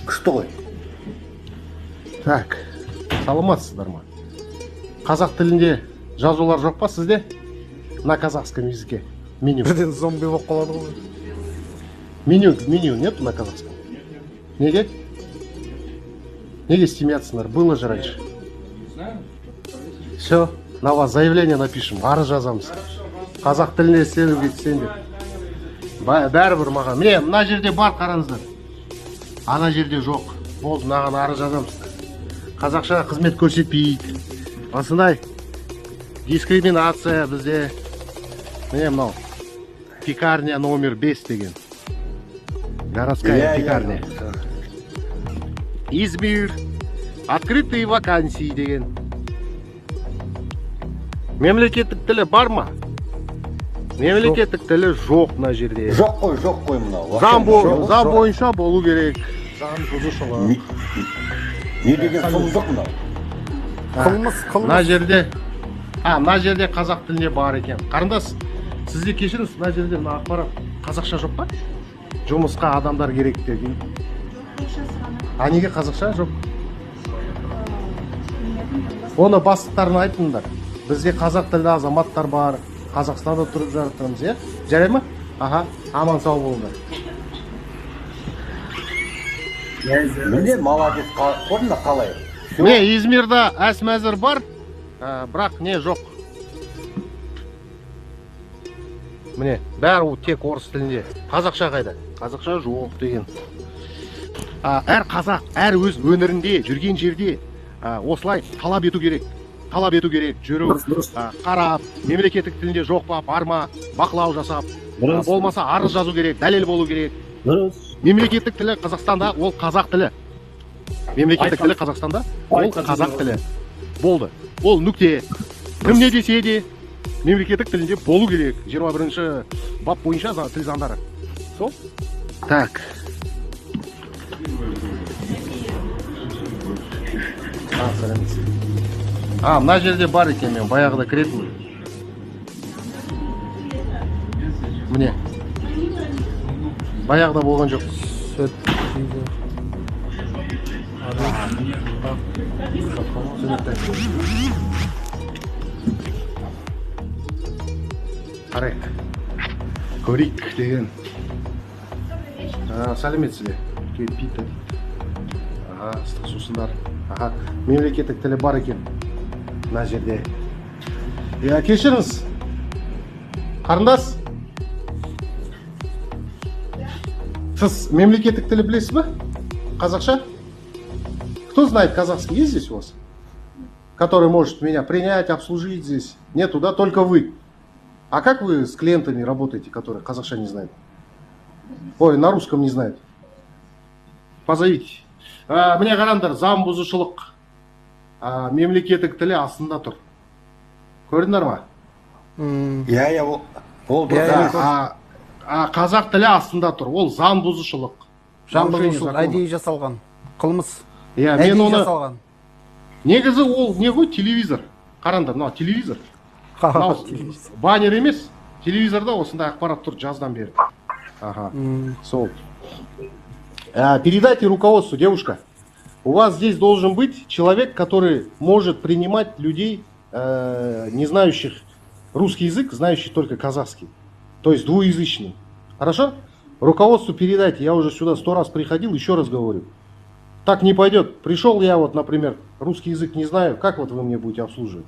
Что? Так, саламатсыздар ма? Қазақ тілінде жазулар жоқ па сізде? На казахском языке. Меню. Бірден зомби болып қалады ғой. Меню нет на казахском? Неге? Неге стемятсыңдар? Было же раньше. Все, на вас заявление напишем, арыз жазамыз. Қазақ тіліне сеніп кетсеңдер. Бәрібір маған. Міне, мына жерде бар, қараңыздар. Ана жерде жоқ. Болды, мынаған арыз жазамыз. Қазақша қызмет көрсетпейді. Осындай дискриминация бізде. Міне мынау. Пекарня номер 5 деген. Городская пекарня. Измир. Открытые вакансии деген. Мемлекеттік тілі бар ма? Мемлекеттік тілі жоқ мына жерде. Жоқ қой мынау. Заң бойынша болу керек. Заң бұзушылық. Не деген сұмдық мынау? Қылмыс. Мына жерде қазақ тілінде бар екен. Қарындас, сізде кешіріңіз, мына жерде мына ақпарат қазақша жоқ па? Жұмысқа адамдар керек деген. А неге қазақша жоқ? Оны бастықтарына айтыңдар. Бізде қазақ тілді азаматтар бар. Қазақстанда тұрып жатырмыз, иә? Жарай ма? Аха, аман сау болыңдар. Міне молодец көрдің қалай? Не, Измирда әс мәзір бар, бірақ не жоқ. Міне, бәрі тек орыс тілінде. Қазақша қайда? Қазақша жоқ деген. Әр қазақ, әр өз өнерінде, жүрген жерде осылай талап ету керек. Талап ету керек, жүру, қарап, мемлекеттік тілінде жоқ па, бар ма, бақылау жасап, болмаса арыз жазу керек, дәлел болу керек. Мемлекеттік тілі Қазақстанда ол қазақ тілі. Мемлекеттік тілі Қазақстанда ол қазақ тілі. Болды. Ол нүкте. Кім не десе де мемлекеттік тілінде болу керек. 21-ші бап бойынша тіл заңдары. Сол? Так. Мына жерде бар екен, мен баяғыда кіретінмін. Міне. Баяғыда болған жоқ. Сөт. Қарайық. Көрейік деген. Сәлеметсіз бе? Пита дейді. Ыстық сусындар. Мемлекеттік тілі бар екен. Мына жерде. Кешіріңіз. Қарындас. Сіз мемлекеттік тілі білесіз бе? Қазақша? Кто знает казахский? Есть здесь у вас? Который может меня принять, обслужить здесь? Нету, да? Только вы. А как вы с клиентами работаете, которые казахша не знают? Ой, на русском не знают. Позовите. Мне қараңдар, заң бұзушылық. Мемлекеттік тілі астында тұр. Көрдіңдер ма? Иә, ол дұрыс. Қазақ тілі астында тұр. Ол заң бұзушылық. Заң бұзушылық, әдейі жасалған. Қылмыс. Мен оны жасалған. негізі ол не ғой, телевизор. Қараңдар, мынау телевизор. Баннер емес, телевизорда осындай ақпарат тұр жаздан бері. Сол. Передайте руководству, девушка. У вас здесь должен быть человек, который может принимать людей, не знающих русский язык, знающих только казахский. То есть двуязычный. Хорошо? Руководству передайте. Я уже сюда 100 раз приходил, еще раз говорю. Так не пойдет. Пришел я вот, например, русский язык не знаю. Как вот вы мне будете обслуживать?